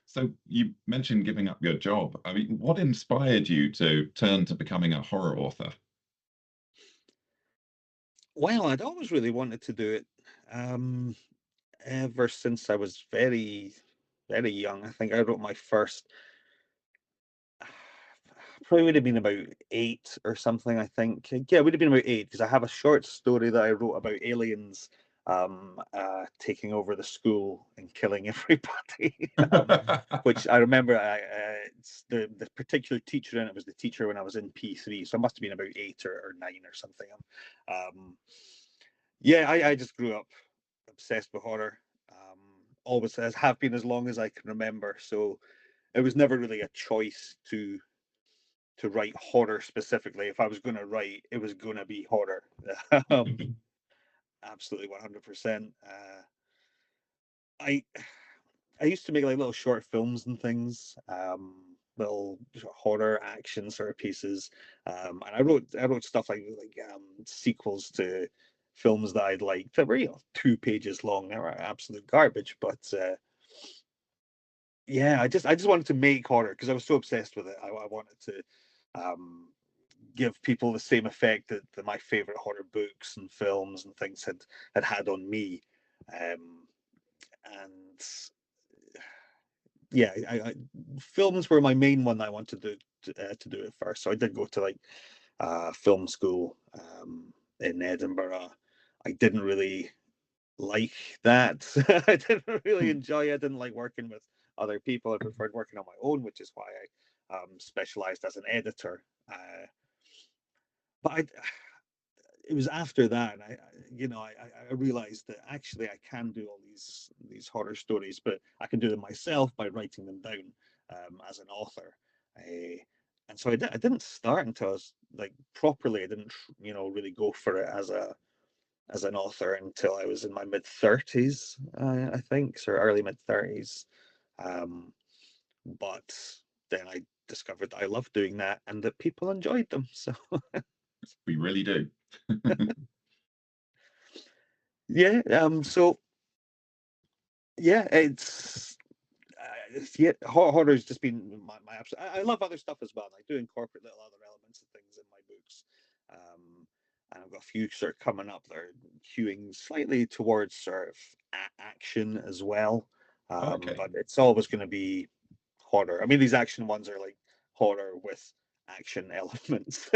So you mentioned giving up your job. I mean, what inspired you to turn to becoming a horror author? Well, I'd always really wanted to do it, um, ever since I was very, very young. I think I wrote my first, probably would have been about 8 or something, I think. Yeah, it would have been about 8 because I have a short story that I wrote about aliens taking over the school and killing everybody. Which I remember, it's the particular teacher in it was the teacher when I was in P3, so I must have been about 8 or 9 or something. Um, yeah, I just grew up obsessed with horror. Always has have been as long as I can remember. So it was never really a choice to write horror specifically. If I was going to write, it was going to be horror. um, Absolutely 100%. I I used to make like little short films and things, little sort of horror action sort of pieces, and I wrote stuff like sequels to films that I'd liked that were 2 pages long. They were absolute garbage, but yeah, I just wanted to make horror because I was so obsessed with it. I wanted to um, give people the same effect that my favorite horror books and films and things had on me. Um, and yeah, films were my main one that I wanted to do it first. So I did go to like film school in Edinburgh. I didn't really like that. I didn't really enjoy it. I didn't like working with other people. I preferred working on my own, which is why I specialized as an editor. But it was after that, and I realized that actually I can do all these horror stories, but I can do them myself by writing them down as an author. And so I didn't start until I was like properly. I didn't really go for it as an author until I was in my mid 30s, I think, so early mid 30s. Um, but then I discovered that I loved doing that and that people enjoyed them. So We really do. yeah, so yeah, yeah, horror's just been my absolute. I love other stuff as well. I do incorporate little other elements of things in my books, and I've got a few sort of coming up that are hewing slightly towards sort of action as well. Okay. But it's always going to be horror. I mean, these action ones are like horror with action elements.